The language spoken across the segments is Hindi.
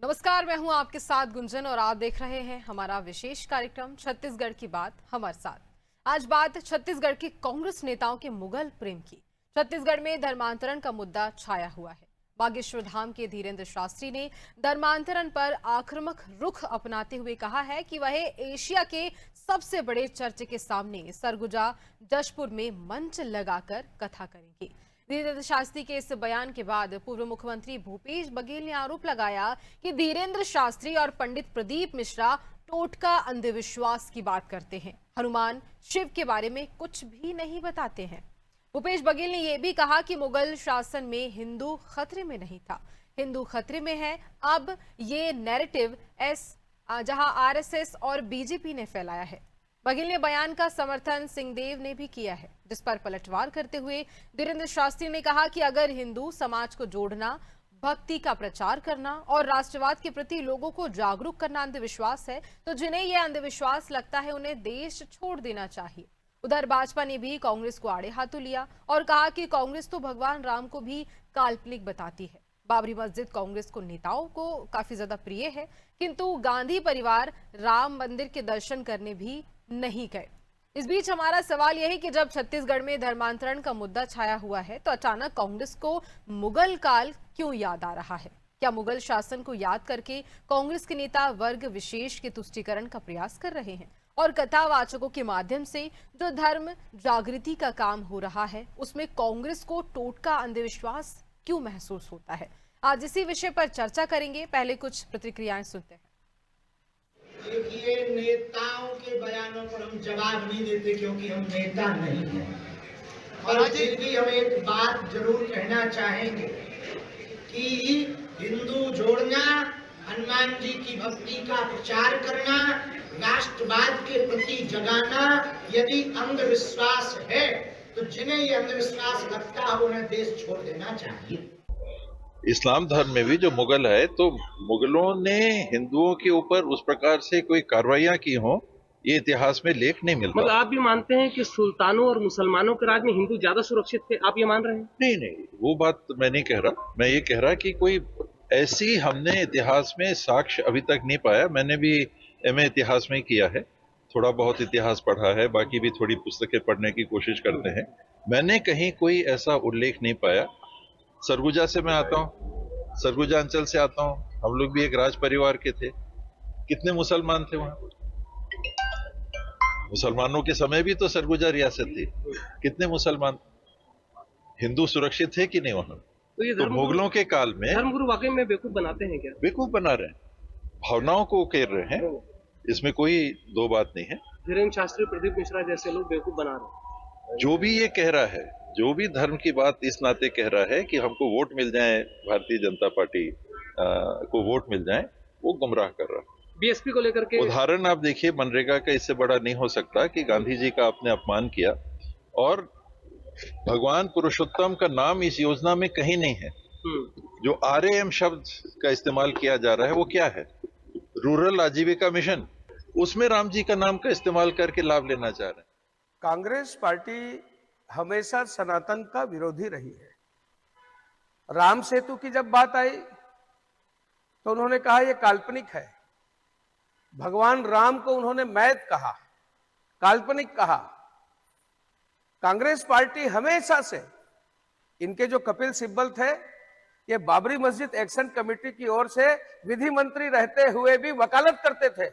नमस्कार, मैं हूं आपके साथ गुंजन और आप देख रहे हैं हमारा विशेष कार्यक्रम छत्तीसगढ़ की बात हमारे साथ। आज बात छत्तीसगढ़ के कांग्रेस नेताओं के मुगल प्रेम की। छत्तीसगढ़ में धर्मांतरण का मुद्दा छाया हुआ है। बागेश्वर धाम के धीरेन्द्र शास्त्री ने धर्मांतरण पर आक्रामक रुख अपनाते हुए कहा है कि वह एशिया के सबसे बड़े चर्च के सामने सरगुजा जशपुर में मंच लगाकर कथा करेंगे। धीरेन्द्र शास्त्री के इस बयान के बाद पूर्व मुख्यमंत्री भूपेश बघेल ने आरोप लगाया कि धीरेन्द्र शास्त्री और पंडित प्रदीप मिश्रा टोटका अंधविश्वास की बात करते हैं, हनुमान शिव के बारे में कुछ भी नहीं बताते हैं। भूपेश बघेल ने यह भी कहा कि मुगल शासन में हिंदू खतरे में नहीं था, हिंदू खतरे में है। अब ये नैरेटिव जहां आरएसएस और बीजेपी ने फैलाया है। बघेल ने बयान का समर्थन सिंहदेव ने भी किया है, जिस पर पलटवार करते हुए धीरेन्द्र शास्त्री ने कहा कि अगर हिंदू समाज को जोड़ना, भक्ति का प्रचार करना और राष्ट्रवाद के प्रति लोगों को जागरूक करना अंधविश्वास है, तो जिन्हें यह अंधविश्वास लगता है उन्हें देश छोड़ देना चाहिए। उधर भाजपा ने भी कांग्रेस को आड़े हाथों लिया और कहा कि कांग्रेस तो भगवान राम को भी काल्पनिक बताती है। बाबरी मस्जिद कांग्रेस को नेताओं को काफी ज्यादा प्रिय है, किंतु गांधी परिवार राम मंदिर के दर्शन करने भी नहीं गए। इस बीच हमारा सवाल यह है कि जब छत्तीसगढ़ में धर्मांतरण का मुद्दा छाया हुआ है, तो अचानक कांग्रेस को मुगल काल क्यों याद आ रहा है? क्या मुगल शासन को याद करके कांग्रेस के नेता वर्ग विशेष के तुष्टीकरण का प्रयास कर रहे हैं? और कथावाचकों के माध्यम से जो धर्म जागृति का काम हो रहा है, उसमें कांग्रेस को टोटका अंधविश्वास क्यों महसूस होता है? आज इसी विषय पर चर्चा करेंगे। पहले कुछ प्रतिक्रियाएं सुनते हैं। देखिए, नेताओं के बयानों पर हम जवाब नहीं देते क्योंकि हम नेता नहीं हैं। और फिर भी हम एक बात जरूर कहना चाहेंगे कि हिंदू जोड़ना, हनुमान जी की भक्ति का प्रचार करना, राष्ट्रवाद के प्रति जगाना यदि अंधविश्वास है, तो जिन्हें ये अंधविश्वास लगता है उन्हें देश छोड़ देना चाहिए। इस्लाम धर्म में भी जो मुगल है, तो मुगलों ने हिंदुओं के ऊपर उस प्रकार से कोई कार्रवाइयां की हों, ये इतिहास में लेख नहीं मिलता। मतलब आप भी मानते हैं कि सुल्तानों और मुसलमानों के राज में हिंदू ज्यादा सुरक्षित थे, आप ये मान रहे हैं? नहीं नहीं, वो बात मैं नहीं कह रहा। मैं ये कह रहा कि कोई ऐसी हमने इतिहास में साक्ष्य अभी तक नहीं पाया। मैंने भी एमए इतिहास में किया है, थोड़ा बहुत इतिहास पढ़ा है, बाकी भी थोड़ी पुस्तकें पढ़ने की कोशिश करते हैं। मैंने कहीं कोई ऐसा उल्लेख नहीं पाया। सरगुजा से मैं आता हूँ, सरगुजा अंचल से आता हूँ। हम लोग भी एक राज परिवार के थे। कितने मुसलमान थे वहां? मुसलमानों के समय भी तो सरगुजा रियासत थी। कितने मुसलमान? हिंदू सुरक्षित थे कि नहीं वहां? तो मुगलों के काल में धर्मगुरु वाकई में बेवकूफ बनाते हैं क्या? बेवकूफ बना रहे हैं, भावनाओं को उकेर रहे हैं, इसमें कोई दो बात नहीं है। धीरेन्द्र शास्त्री, प्रदीप मिश्रा जैसे लोग बेवकूफ बना रहे हैं। जो भी ये कह रहा है, जो भी धर्म की बात इस नाते कह रहा है कि हमको वोट मिल जाए, भारतीय जनता पार्टी को वोट मिल जाए, वो गुमराह कर रहा है। बीएसपी को लेकर के उदाहरण आप देखिए, मनरेगा का इससे बड़ा नहीं हो सकता कि गांधी जी का आपने अपमान किया और भगवान पुरुषोत्तम का नाम इस योजना में कहीं नहीं है। जो आरएएम शब्द का इस्तेमाल किया जा रहा है वो क्या है? रूरल आजीविका मिशन, उसमें राम जी का नाम का इस्तेमाल करके लाभ लेना चाह रहे हैं। कांग्रेस पार्टी हमेशा सनातन का विरोधी रही है। राम सेतु की जब बात आई तो उन्होंने कहा यह काल्पनिक है। भगवान राम को उन्होंने मैथ कहा, काल्पनिक कहा। कांग्रेस पार्टी हमेशा से, इनके जो कपिल सिब्बल थे, ये बाबरी मस्जिद एक्शन कमेटी की ओर से विधि मंत्री रहते हुए भी वकालत करते थे।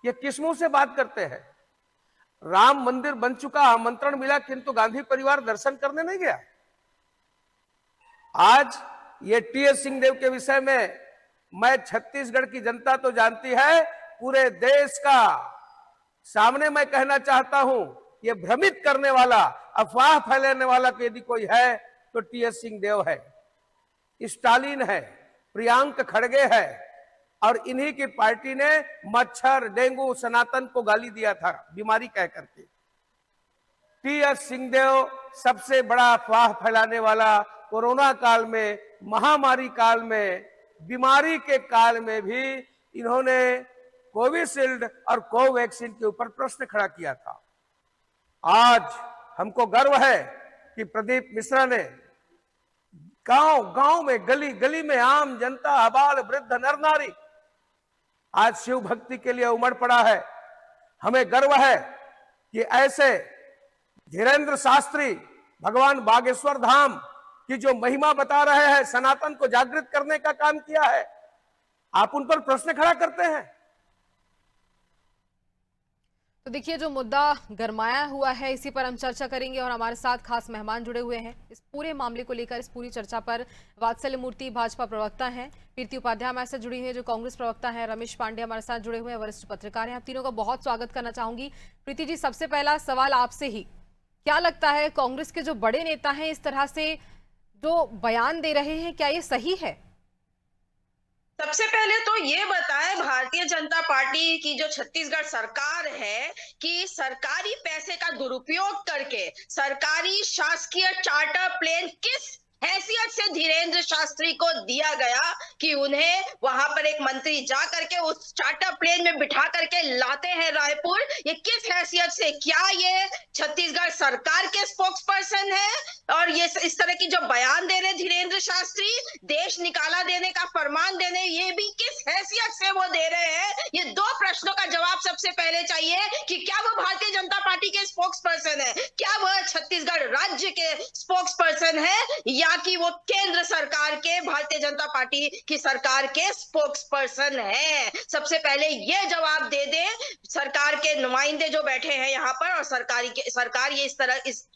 ये किस मुंह से बात करते हैं? राम मंदिर बन चुका, आमंत्रण मिला, किंतु गांधी परिवार दर्शन करने नहीं गया। आज ये टीएस सिंहदेव के विषय में मैं, छत्तीसगढ़ की जनता तो जानती है, पूरे देश का सामने मैं कहना चाहता हूं, ये भ्रमित करने वाला, अफवाह फैलाने वाला यदि कोई है तो टीएस सिंहदेव है, स्टालिन है, प्रियांक खड़गे है, और इन्हीं की पार्टी ने मच्छर, डेंगू, सनातन को गाली दिया था बीमारी कह करके। टीएस सिंहदेव सबसे बड़ा अफवाह फैलाने वाला, कोरोना काल में, महामारी काल में, बीमारी के काल में भी इन्होंने कोविशील्ड और कोवैक्सीन के ऊपर प्रश्न खड़ा किया था। आज हमको गर्व है कि प्रदीप मिश्रा ने गांव गांव में, गली गली में आम जनता, आबाल वृद्ध नर नारी आज शिव भक्ति के लिए उमड़ पड़ा है। हमें गर्व है कि ऐसे धीरेन्द्र शास्त्री भगवान बागेश्वर धाम की जो महिमा बता रहे हैं, सनातन को जागृत करने का काम किया है, आप उन पर प्रश्न खड़ा करते हैं। तो देखिए, जो मुद्दा गरमाया हुआ है इसी पर हम चर्चा करेंगे और हमारे साथ खास मेहमान जुड़े हुए हैं इस पूरे मामले को लेकर। इस पूरी चर्चा पर वात्सल्य मूर्ति भाजपा प्रवक्ता हैं, प्रीति उपाध्याय हमारे साथ जुड़ी हुई है जो कांग्रेस प्रवक्ता है, रमेश पांडे हमारे साथ जुड़े हुए हैं, वरिष्ठ पत्रकार हैं। आप तीनों का बहुत स्वागत करना चाहूंगी। प्रीति जी, सबसे पहला सवाल आपसे ही, क्या लगता है कांग्रेस के जो बड़े नेता हैं इस तरह से जो बयान दे रहे हैं, क्या ये सही है? सबसे पहले तो ये बताएं भारतीय जनता पार्टी की जो छत्तीसगढ़ सरकार है कि सरकारी पैसे का दुरुपयोग करके सरकारी शासकीय चार्टर प्लेन किस हैसियत से धीरेन्द्र शास्त्री को दिया गया कि उन्हें वहां पर एक मंत्री जा करके उस चार्टर प्लेन में बिठा करके लाते हैं रायपुर। ये किस हैसियत से? क्या ये छत्तीसगढ़ सरकार के स्पोक्स पर्सन है? और ये इस तरह की जो बयान दे रहे धीरेन्द्र शास्त्री, देश निकाला देने का फरमान देने, ये भी किस हैसियत से वो दे रहे हैं? ये दो प्रश्नों का जवाब सबसे पहले चाहिए कि क्या वो भारतीय जनता पार्टी के स्पोक्स पर्सन है, क्या वह छत्तीसगढ़ राज्य के स्पोक्स पर्सन है, या कि वो केंद्र सरकार के भारतीय जनता पार्टी की सरकार के स्पोक्स पर्सन है। सबसे पहले ये जवाब दे दे सरकार के नुमाइंदे जो बैठे हैं यहाँ पर, और सरकार ये इस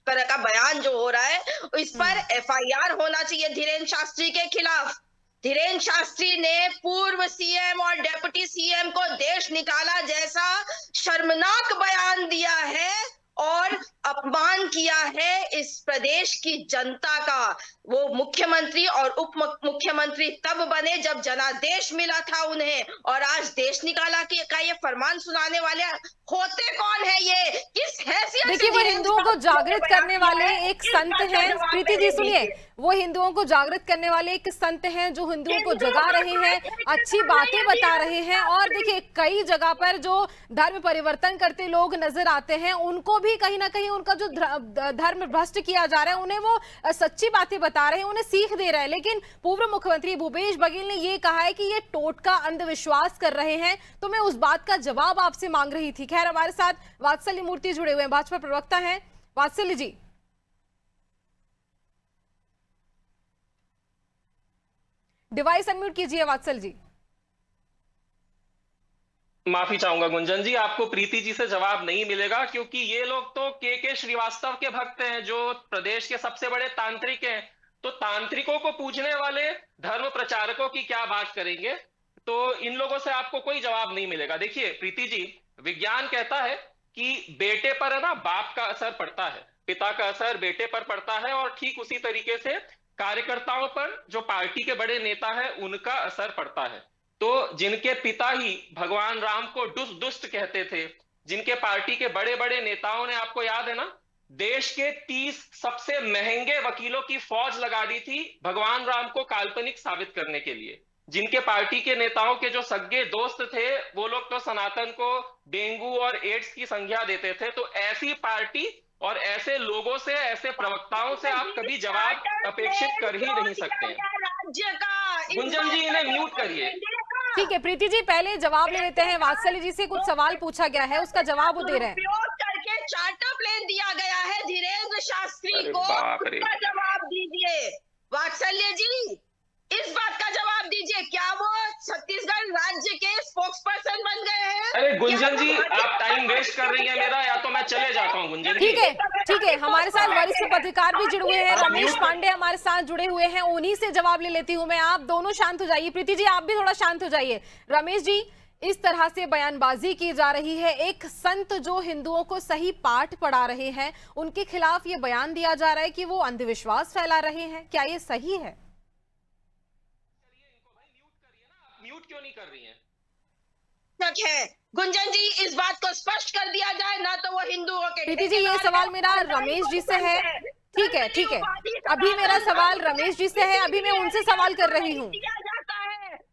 तरह का बयान जो हो रहा है इस पर FIR होना चाहिए धीरेन्द्र शास्त्री के खिलाफ। धीरेन्द्र शास्त्री ने पूर्व CM और डिप्टी CM को देश निकाला जैसा शर्मनाक बयान दिया है और अपमान किया है इस प्रदेश की जनता का। वो मुख्यमंत्री और उप मुख्यमंत्री तब बने जब जनादेश मिला था उन्हें, और आज देश निकाला का ये फरमान सुनाने वाले होते कौन है? ये किस हैसियत से? देखिए, वो हिंदुओं को जागृत करने वाले एक संत हैं। प्रीति जी सुनिए, वो हिंदुओं को जागृत करने वाले एक संत हैं जो हिंदुओं को जगा रहे हैं, अच्छी बातें बता रहे हैं। और देखिए, कई जगह पर जो धर्म परिवर्तन करते लोग नजर आते हैं उनको भी कहीं ना कहीं उनका जो धर्म भ्रष्ट किया जा रहा है, उन्हें वो सच्ची बातें बता रहे हैं, उन्हें सीख दे रहे हैं। लेकिन पूर्व मुख्यमंत्री भूपेश बघेल ने ये कहा है कि ये टोटका अंधविश्वास कर रहे हैं। तो मैं उस बात का जवाब आपसे मांग रही थी। खैर, हमारे साथ वात्सल्य मूर्ति जुड़े हुए हैं, भाजपा प्रवक्ता हैं। वात्सल्य जी, डिवाइस अनम्यूट कीजिए। वात्सल्य जी, माफी चाहूंगा गुंजन जी, आपको प्रीति जी से जवाब नहीं मिलेगा क्योंकि ये लोग तो के श्रीवास्तव के भक्त हैं जो प्रदेश के सबसे बड़े तांत्रिक हैं। तो तांत्रिकों को पूजने वाले धर्म प्रचारकों की क्या बात करेंगे? तो इन लोगों से आपको कोई जवाब नहीं मिलेगा। देखिए प्रीति जी, विज्ञान कहता है कि बेटे पर है ना बाप का असर पड़ता है, पिता का असर बेटे पर पड़ता है, और ठीक उसी तरीके से कार्यकर्ताओं पर जो पार्टी के बड़े नेता है उनका असर पड़ता है। तो जिनके पिता ही भगवान राम को दुष्ट कहते थे, जिनके पार्टी के बड़े बड़े नेताओं ने, आपको याद है ना, देश के 30 सबसे महंगे वकीलों की फौज लगा दी थी भगवान राम को काल्पनिक साबित करने के लिए, जिनके पार्टी के नेताओं के जो सगे दोस्त थे वो लोग तो सनातन को डेंगू और एड्स की संज्ञा देते थे। तो ऐसी पार्टी और ऐसे लोगों से, ऐसे प्रवक्ताओं से आप कभी जवाब अपेक्षित कर ही नहीं सकते हैं। गुंजन जी, इन्हें म्यूट करिए। ठीक है प्रीति जी, पहले जवाब ले लेते हैं। वात्सल्य जी से कुछ सवाल पूछा गया है, उसका जवाब वो दे रहे हैं। उपयोग करके चार्टर प्लेन दिया गया है धीरेन्द्र शास्त्री को, उसका जवाब दीजिए। वात्सल्य जी, इस बात का जवाब दीजिए, क्या वो छत्तीसगढ़ राज्य के स्पोक्स पर्सन बन गए हैं? अरे गुंजन जी, आप टाइम वेस्ट कर रही है मेरा, या तो मैं चले जाता हूँ। गुंजन जी, ठीक है, हमारे साथ वरिष्ठ पत्रकार भी जुड़े हुए हैं, रमेश पांडे हमारे साथ जुड़े हुए हैं, उन्हीं से जवाब ले लेती हूँ मैं। आप दोनों शांत हो जाइए। प्रीति जी, आप भी थोड़ा शांत हो जाइए। रमेश जी, इस तरह से बयानबाजी की जा रही है, एक संत जो हिंदुओं को सही पाठ पढ़ा रहे हैं उनके खिलाफ ये बयान दिया जा रहा है कि वो अंधविश्वास फैला रहे हैं, क्या ये सही है? म्यूट क्यों नहीं कर रही हैं? है गुंजन जी, इस बात को स्पष्ट कर दिया जाए ना, तो वो हिंदुओं के। प्रीति जी, ये सवाल मेरा रमेश जी से है। ठीक है, अभी मेरा सवाल रमेश जी से है, अभी मैं उनसे सवाल कर रही हूँ।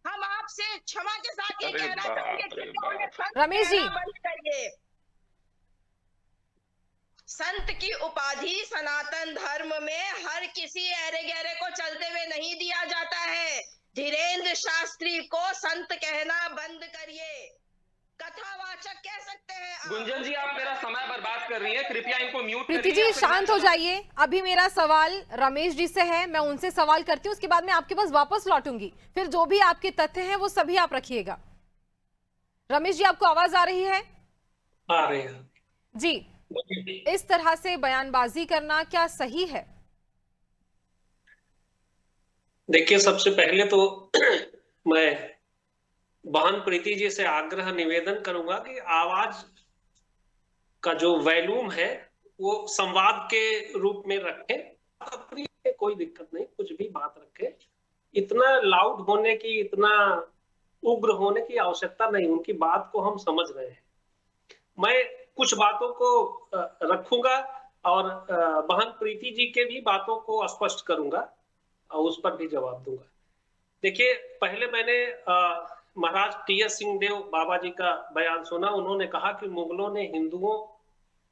हम आपसे क्षमा के साथ ये कहना चाहेंगे, रमेश जी, संत की उपाधि सनातन धर्म में हर किसी ऐरे गहरे को चलते हुए नहीं दिया जाता है। धीरेन्द्र शास्त्री को संत कहना बंद करिए, कथावाचक कह सकते हैं आप। गुंजन जी, आप मेरा समय बर्बाद कर रही हैं, कृपया इनको म्यूट प्रीति करिए। जी शांत हो जाइए। अभी मेरा सवाल रमेश जी से है, मैं उनसे सवाल करती हूँ, उसके बाद मैं आपके पास वापस लौटूंगी, फिर जो भी आपके तथ्य हैं वो सभी आप रखिएगा। रमेश जी, आपको आवाज आ रही है? आ रही है जी। इस तरह से बयानबाजी करना क्या सही है? देखिए, सबसे पहले तो मैं बहन प्रीति जी से आग्रह निवेदन करूंगा कि आवाज का जो वॉल्यूम है वो संवाद के रूप में रखें। कोई दिक्कत नहीं, कुछ भी बात रखें। इतना लाउड होने की, इतना उग्र होने की आवश्यकता नहीं। उनकी बात को हम समझ रहे हैं। मैं कुछ बातों को रखूंगा और बहन प्रीति जी के भी बातों को स्पष्ट करूंगा और उस पर भी जवाब दूंगा। देखिए, पहले मैंने महाराज टी.एस. सिंहदेव बाबा जी का बयान सुना। उन्होंने कहा कि मुगलों ने हिंदुओं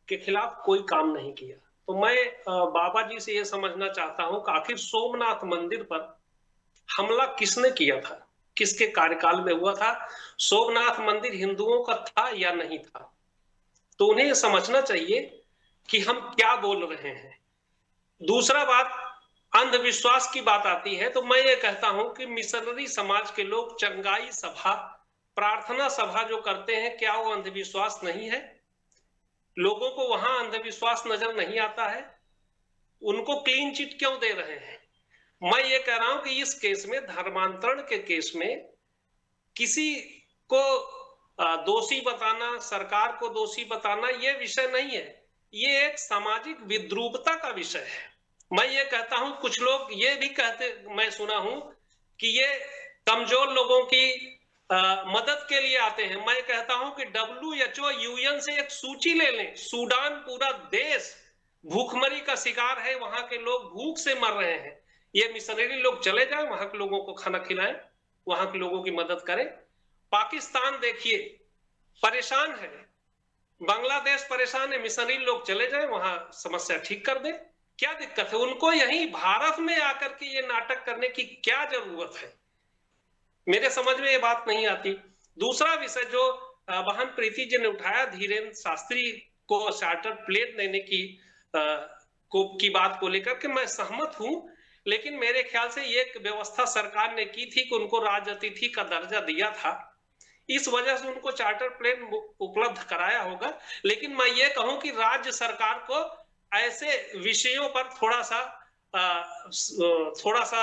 के खिलाफ कोई काम नहीं किया। तो मैं बाबा जी से यह समझना चाहता हूं कि आखिर सोमनाथ मंदिर पर हमला किसने किया था, किसके कार्यकाल में हुआ था? सोमनाथ मंदिर हिंदुओं का था या नहीं था? तो उन्हें समझना चाहिए कि हम क्या बोल रहे हैं। दूसरा बात, अंधविश्वास की बात आती है तो मैं ये कहता हूं कि मिशनरी समाज के लोग चंगाई सभा, प्रार्थना सभा जो करते हैं, क्या वो अंधविश्वास नहीं है? लोगों को वहां अंधविश्वास नजर नहीं आता है? उनको क्लीन चिट क्यों दे रहे हैं? मैं ये कह रहा हूं कि इस केस में, धर्मांतरण के केस में, किसी को दोषी बताना, सरकार को दोषी बताना, ये विषय नहीं है। ये एक सामाजिक विद्रूपता का विषय है। मैं ये कहता हूं, कुछ लोग ये भी कहते, मैं सुना हूं कि ये कमजोर लोगों की मदद के लिए आते हैं। मैं कहता हूं कि WHO, UN से एक सूची ले लें। सूडान पूरा देश भूखमरी का शिकार है, वहां के लोग भूख से मर रहे हैं। ये मिशनरी लोग चले जाएं, वहां के लोगों को खाना खिलाएं, वहां के लोगों की मदद करें। पाकिस्तान देखिए परेशान है, बांग्लादेश परेशान है, मिशनरी लोग चले जाएं, वहां समस्या ठीक कर दें। क्या दिक्कत है? उनको यहीं भारत में आकर के ये नाटक करने की क्या जरूरत है? मेरे समझ में ये बात नहीं आती। दूसरा विषय जो बहन प्रीति जी ने उठाया, धीरेन्द्र शास्त्री को चार्टर प्लेन देने की बात को लेकर के मैं सहमत हूं, लेकिन मेरे ख्याल से ये व्यवस्था सरकार ने की थी कि उनको राज अतिथि का दर्जा दिया था, इस वजह से उनको चार्टर प्लेन उपलब्ध कराया होगा। लेकिन मैं ये कहूं कि राज्य सरकार को ऐसे विषयों पर थोड़ा सा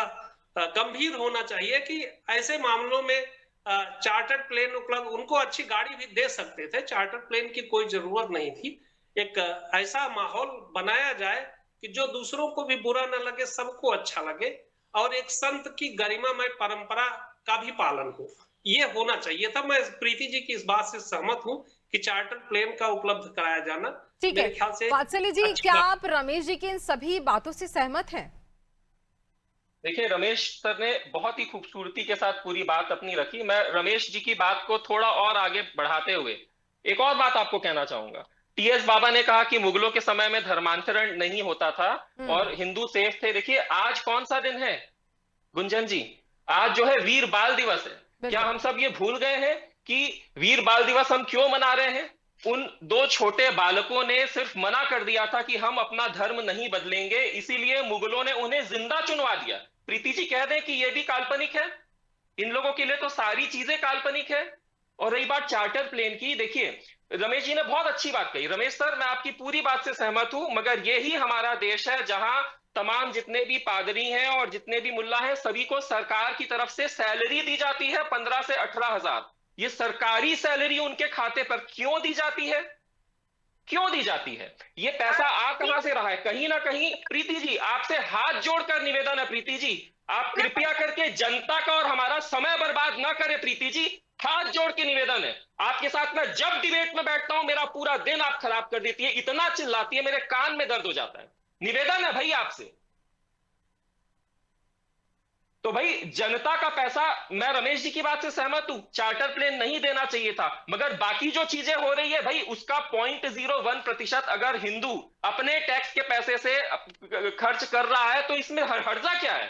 गंभीर होना चाहिए कि ऐसे मामलों में चार्टर प्लेन उपलब्ध, उनको अच्छी गाड़ी भी दे सकते थे, चार्टर प्लेन की कोई जरूरत नहीं थी। एक ऐसा माहौल बनाया जाए कि जो दूसरों को भी बुरा न लगे, सबको अच्छा लगे, और एक संत की गरिमामय परंपरा का भी पालन हो, ये होना चाहिए था। मैं प्रीति जी की इस बात से सहमत हूं कि चार्टर प्लेन का उपलब्ध कराया जाना, ठीक है। ख्याल से वात्सल्य जी, क्या आप रमेश जी की इन सभी बातों से सहमत हैं? देखिए, रमेश सर ने बहुत ही खूबसूरती के साथ पूरी बात अपनी रखी। मैं रमेश जी की बात को थोड़ा और आगे बढ़ाते हुए एक और बात आपको कहना चाहूंगा। टी.एस. बाबा ने कहा कि मुगलों के समय में धर्मांतरण नहीं होता था और हिंदू सेफ थे। देखिए, आज कौन सा दिन है गुंजन जी? आज जो है वीर बाल दिवस है। क्या हम सब ये भूल गए हैं कि वीर बाल दिवस हम क्यों मना रहे हैं? उन दो छोटे बालकों ने सिर्फ मना कर दिया था कि हम अपना धर्म नहीं बदलेंगे, इसीलिए मुगलों ने उन्हें जिंदा चुनवा दिया। प्रीति जी कह दें कि यह भी काल्पनिक है। इन लोगों के लिए तो सारी चीजें काल्पनिक है। और रही बात चार्टर प्लेन की, देखिए रमेश जी ने बहुत अच्छी बात कही। रमेश सर, मैं आपकी पूरी बात से सहमत हूं, मगर यही हमारा देश है जहां तमाम जितने भी पादरी हैं और जितने भी मुल्ला हैं, सभी को सरकार की तरफ से सैलरी दी जाती है 15 से 18 हजार। ये सरकारी सैलरी उनके खाते पर क्यों दी जाती है? क्यों दी जाती है? ये पैसा आ कहां से रहा है? कहीं ना कहीं प्रीति जी, आपसे हाथ जोड़कर निवेदन है प्रीति जी, आप कृपया करके जनता का और हमारा समय बर्बाद ना करें। प्रीति जी, हाथ जोड़ के निवेदन है आपके साथ। मैं जब डिबेट में बैठता हूं, मेरा पूरा दिन आप खराब कर देती है, इतना चिल्लाती है, मेरे कान में दर्द हो जाता है। निवेदन है भाई आपसे। तो भाई जनता का पैसा, मैं रमेश जी की बात से सहमत हूं, चार्टर प्लेन नहीं देना चाहिए था, मगर बाकी जो चीजें हो रही है भाई उसका 0.01% अगर हिंदू अपने टैक्स के पैसे से खर्च कर रहा है तो इसमें हर्जा क्या है?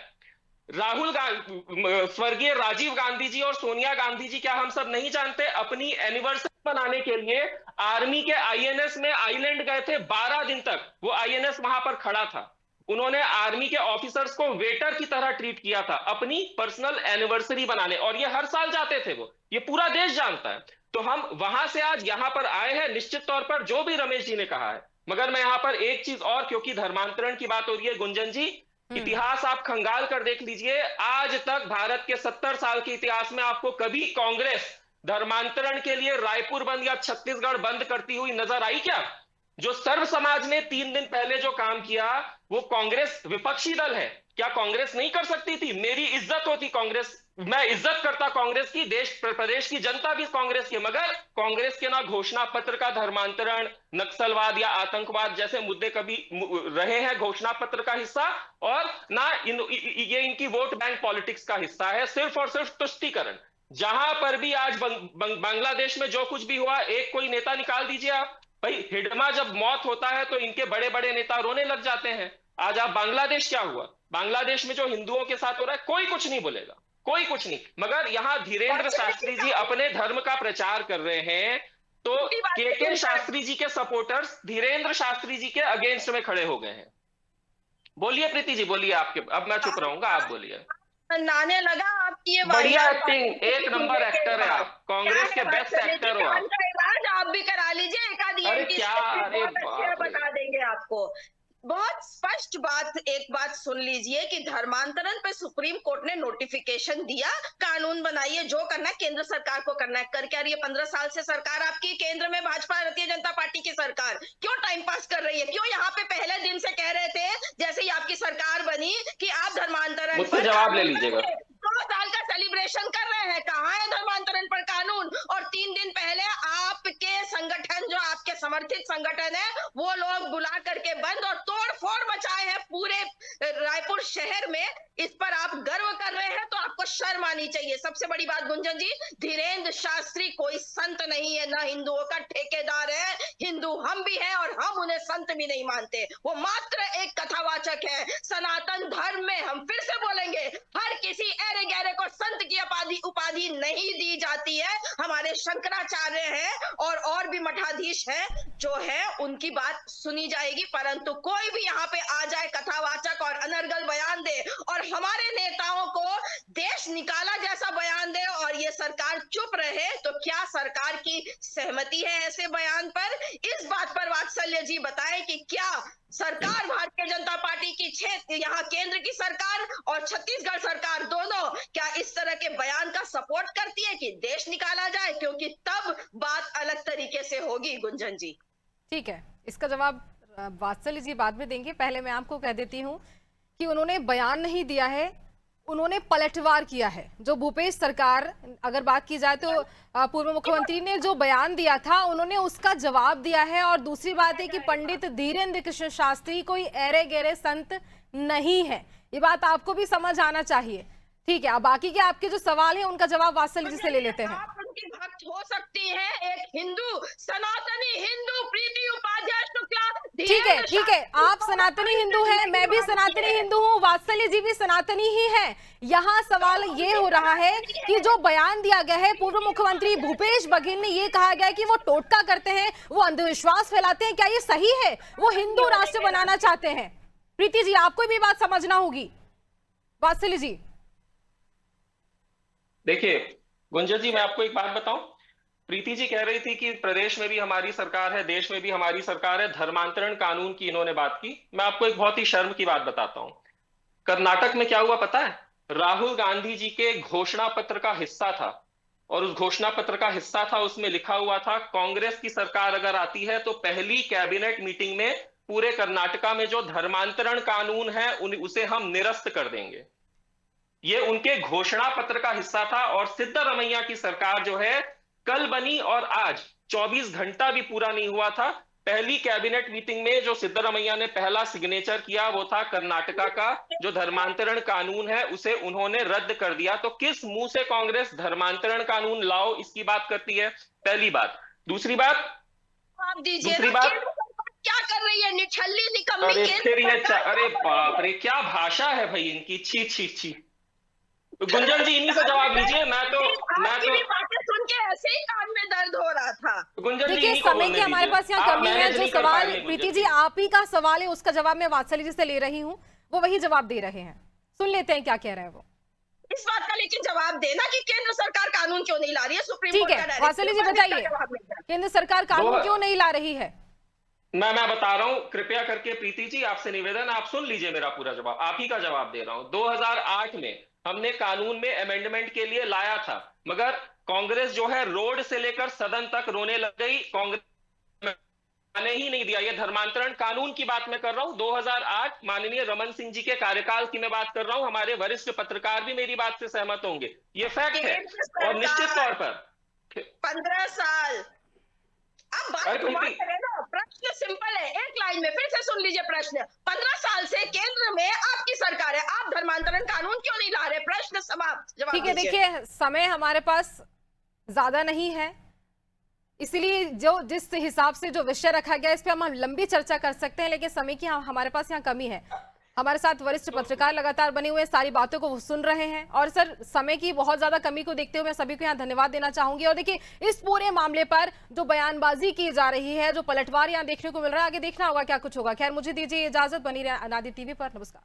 राहुल गांधी, स्वर्गीय राजीव गांधी जी और सोनिया गांधी जी, क्या हम सब नहीं जानते, अपनी एनिवर्सरी मनाने के लिए आर्मी के आईएनएस में आइलैंड गए थे। 12 दिन तक वो आईएनएस वहां पर खड़ा था। उन्होंने आर्मी के ऑफिसर्स को वेटर की तरह ट्रीट किया था अपनी पर्सनल एनिवर्सरी बनाने, और ये हर साल जाते थे वो, ये पूरा देश जानता है। तो हम वहां से आज यहां पर आए हैं, निश्चित तौर पर जो भी रमेश जी ने कहा है, मगर मैं यहां पर एक चीज और, क्योंकि धर्मांतरण की बात हो रही है गुंजन जी, इतिहास आप खंगाल कर देख लीजिए, आज तक भारत के 70 साल के इतिहास में आपको कभी कांग्रेस धर्मांतरण के लिए रायपुर बंद या छत्तीसगढ़ बंद करती हुई नजर आई क्या? जो सर्व समाज ने 3 दिन पहले जो काम किया, वो कांग्रेस विपक्षी दल है, क्या कांग्रेस नहीं कर सकती थी? मेरी इज्जत होती कांग्रेस, मैं इज्जत करता कांग्रेस की, देश प्रदेश की जनता भी कांग्रेस की, मगर कांग्रेस के ना घोषणा पत्र का धर्मांतरण, नक्सलवाद या आतंकवाद जैसे मुद्दे कभी रहे हैं घोषणा पत्र का हिस्सा, और ना ये इनकी वोट बैंक पॉलिटिक्स का हिस्सा है, सिर्फ और सिर्फ तुष्टीकरण। जहां पर भी आज बांग्लादेश में जो कुछ भी हुआ, एक कोई नेता निकाल दीजिए आप, भाई हिडमा जब मौत होता है तो इनके बड़े बड़े नेता रोने लग जाते हैं। आज आप बांग्लादेश क्या हुआ, बांग्लादेश में जो हिंदुओं के साथ हो रहा है कोई कुछ नहीं बोलेगा, कोई कुछ नहीं, मगर यहां धीरेन्द्र शास्त्री जी अपने धर्म का प्रचार कर रहे हैं, तो के शास्त्री जी के सपोर्टर्स धीरेन्द्र शास्त्री जी के अगेंस्ट में खड़े हो गए हैं। बोलिए प्रीति जी, बोलिए, आपके, अब मैं चुप रहूंगा, आप बोलिए। नाने लगा आपकी ये बढ़िया एक्टिंग, एक नंबर एक्टर है आप, कांग्रेस के बेस्ट एक्टर हो आप। आप भी करा लीजिए, एक आधी अरे क्या, अरे बता देंगे आपको। बहुत स्पष्ट बात, एक बात सुन लीजिए कि धर्मांतरण पे सुप्रीम कोर्ट ने नोटिफिकेशन दिया, कानून बनाइए, जो करना है केंद्र सरकार को करना है। कर क्या रही है 15 साल से सरकार आपकी, केंद्र में भाजपा भारतीय जनता पार्टी की सरकार? क्यों टाइम पास कर रही है? क्यों यहाँ पे पहले दिन से कह रहे थे जैसे ही आपकी सरकार बनी कि आप धर्मांतरण मुझसे जवाब ले लीजिएगा। 2 साल का सेलिब्रेशन कर रहे हैं, कहाँ है धर्मांतरण पर कानून? और 3 दिन पहले आपके संगठन, जो आपके समर्थित संगठन है, वो लोग बुला करके बंद और तोड़ फोड़ मचाए हैं पूरे रायपुर शहर में। इस पर आप गर्व कर रहे हैं तो आपको शर्म आनी चाहिए। सबसे बड़ी बात गुंजन जी, धीरेन्द्र शास्त्री कोई संत नहीं है, ना हिंदुओं का ठेकेदार है, हिंदू हम भी हैं और हम उन्हें संत भी नहीं मानते, वो मात्र एक कथावाचक है। सनातन धर्म में हम फिर से बोलेंगे, हर किसी ऐरे गहरे को संत की उपाधि नहीं दी जाती है। हमारे शंकराचार्य हैं और भी मठाधीश हैं, जो है उनकी बात सुनी जाएगी, परंतु कोई भी यहाँ पे आ जाए कथावाचक और अनर्गल बयान दे और हमारे नेताओं को देश निकाला जैसा बयान दे और ये सरकार चुप रहे, तो क्या सरकार की सहमति है ऐसे बयान पर? इस बात पर वात्सल्य जी बताएं कि क्या सरकार, भारतीय जनता पार्टी की क्षेत्र, यहाँ केंद्र की सरकार और छत्तीसगढ़ सरकार दोनों, क्या इस तरह के बयान का सपोर्ट करती है कि देश निकाला जाए? क्योंकि तब बात अलग तरीके से होगी गुंजन जी। ठीक है, इसका जवाब वात्सल्य जी बाद में देंगे। पहले मैं आपको कह देती हूँ कि उन्होंने बयान नहीं दिया है, उन्होंने पलटवार किया है। जो भूपेश सरकार, अगर बात की जाए तो पूर्व मुख्यमंत्री ने जो बयान दिया था उन्होंने उसका जवाब दिया है। और दूसरी बात है कि पंडित धीरेन्द्र कृष्ण शास्त्री कोई ऐरे गहरे संत नहीं है, ये बात आपको भी समझ आना चाहिए। ठीक है, अब बाकी के आपके जो सवाल है उनका जवाब वात्सल्य जी से ले लेते हैं। आप उनकी भक्त हो सकती हैं, एक हिंदू, सनातनी हिंदू प्रीति उपाध्याय शुक्ला। ठीक है, आप सनातनी हिंदू हैं, मैं भी सनातनी हिंदू हूँ, वात्सल्य जी भी सनातनी ही हैं। यहाँ सवाल ये हो रहा है कि जो बयान दिया गया है, पूर्व मुख्यमंत्री भूपेश बघेल ने ये कहा गया है कि वो टोटका करते हैं, वो अंधविश्वास फैलाते हैं, क्या ये सही है? वो हिंदू राष्ट्र बनाना चाहते हैं। प्रीति जी, आपको भी बात समझना होगी। वात्सल्य जी देखिए गुंजन जी, मैं आपको एक बात बताऊं, प्रीति जी कह रही थी कि प्रदेश में भी हमारी सरकार है, देश में भी हमारी सरकार है, धर्मांतरण कानून की इन्होंने बात की। मैं आपको एक बहुत ही शर्म की बात बताता हूं, कर्नाटक में क्या हुआ पता है? राहुल गांधी जी के घोषणा पत्र का हिस्सा था, और उस घोषणा पत्र का हिस्सा था, उसमें लिखा हुआ था कांग्रेस की सरकार अगर आती है तो पहली कैबिनेट मीटिंग में पूरे कर्नाटका में जो धर्मांतरण कानून है उसे हम निरस्त कर देंगे। ये उनके घोषणा पत्र का हिस्सा था। और सिद्धरमैया की सरकार जो है कल बनी और आज 24 घंटा भी पूरा नहीं हुआ था, पहली कैबिनेट मीटिंग में जो सिद्धरमैया ने पहला सिग्नेचर किया वो था कर्नाटका का जो धर्मांतरण कानून है उसे उन्होंने रद्द कर दिया। तो किस मुंह से कांग्रेस धर्मांतरण कानून लाओ इसकी बात करती है? पहली बात। दूसरी बात, आप दीजिए दूसरी ना, बात, केंद्र सरकार क्या कर रही है? निठल्ली निकम्मी अरे केंद्र फिर ये सरकार अरे क्या कर बाप रही रे, क्या भाषा है भाई इनकी, छी छी छी। गुंजन जी इन्हीं से जवाब लीजिए। मैं तो आपकी भी बातें सुन के ऐसे ही कान में दर्द हो रहा था। गुंजन जी देखिए इन्हीं को समय बोलने की हमारे दीजिए। पास यहाँ आप कमी है। मैनेज जो नहीं कर सवाल पाएंगे, प्रीति गुंजन जी आप ही का सवाल है उसका जवाब मैं वात्सल्य जी से ले रही हूँ, वो वही जवाब दे रहे हैं। सुन लेते हैं क्या कह रहे हैं वो। इस बात का लेकिन जवाब देना कि केंद्र सरकार कानून क्यों नहीं ला रही है। सुप्रीम ठीक कोर्ट का है डायरेक्टिव वात्सल्य जी है, बताइए, इसका जवाब मिल जाए। केंद्र सरकार कानून क्यों नहीं ला रही है? मैं बता रहा हूं, कृपया करके प्रीति जी आपसे निवेदन, आप सुन लीजिए मेरा पूरा जवाब। आप ही का जवाब दे रहा हूं। 2008 में हमने कानून में अमेंडमेंट के लिए लाया था, मगर कांग्रेस जो है रोड से लेकर सदन तक रोने लग गई। कांग्रेस ने ही नहीं दिया। ये धर्मांतरण कानून की बात मैं कर रहा हूं। 2008 माननीय रमन सिंह जी के कार्यकाल की मैं बात कर रहा हूं। हमारे वरिष्ठ पत्रकार भी मेरी बात से सहमत होंगे, ये फैक्ट है। और निश्चित तौर पर 15 साल अब बात अरे घुमा प्रीति, करें ना। प्रश्न सिंपल है, एक लाइन में फिर से सुन लीजिए प्रश्न। 15 साल से केंद्र में आपकी सरकार है, आप धर्मांतरण कानून क्यों नहीं ला रहे? प्रश्न समाप्त। जवाब ठीक है, दीजिए। देखिए समय हमारे पास ज्यादा नहीं है, इसलिए जो जिस हिसाब से जो विषय रखा गया इस पे हम लंबी चर्चा कर सकते हैं, लेकिन समय की हमारे पास यहाँ कमी है। हमारे साथ वरिष्ठ पत्रकार लगातार बने हुए सारी बातों को वो सुन रहे हैं, और सर समय की बहुत ज्यादा कमी को देखते हुए मैं सभी को यहाँ धन्यवाद देना चाहूंगी। और देखिए इस पूरे मामले पर जो बयानबाजी की जा रही है, जो पलटवार यहाँ देखने को मिल रहा है, आगे देखना होगा क्या कुछ होगा। खैर मुझे दीजिए इजाजत, बनी रहे अनादि टीवी पर। नमस्कार।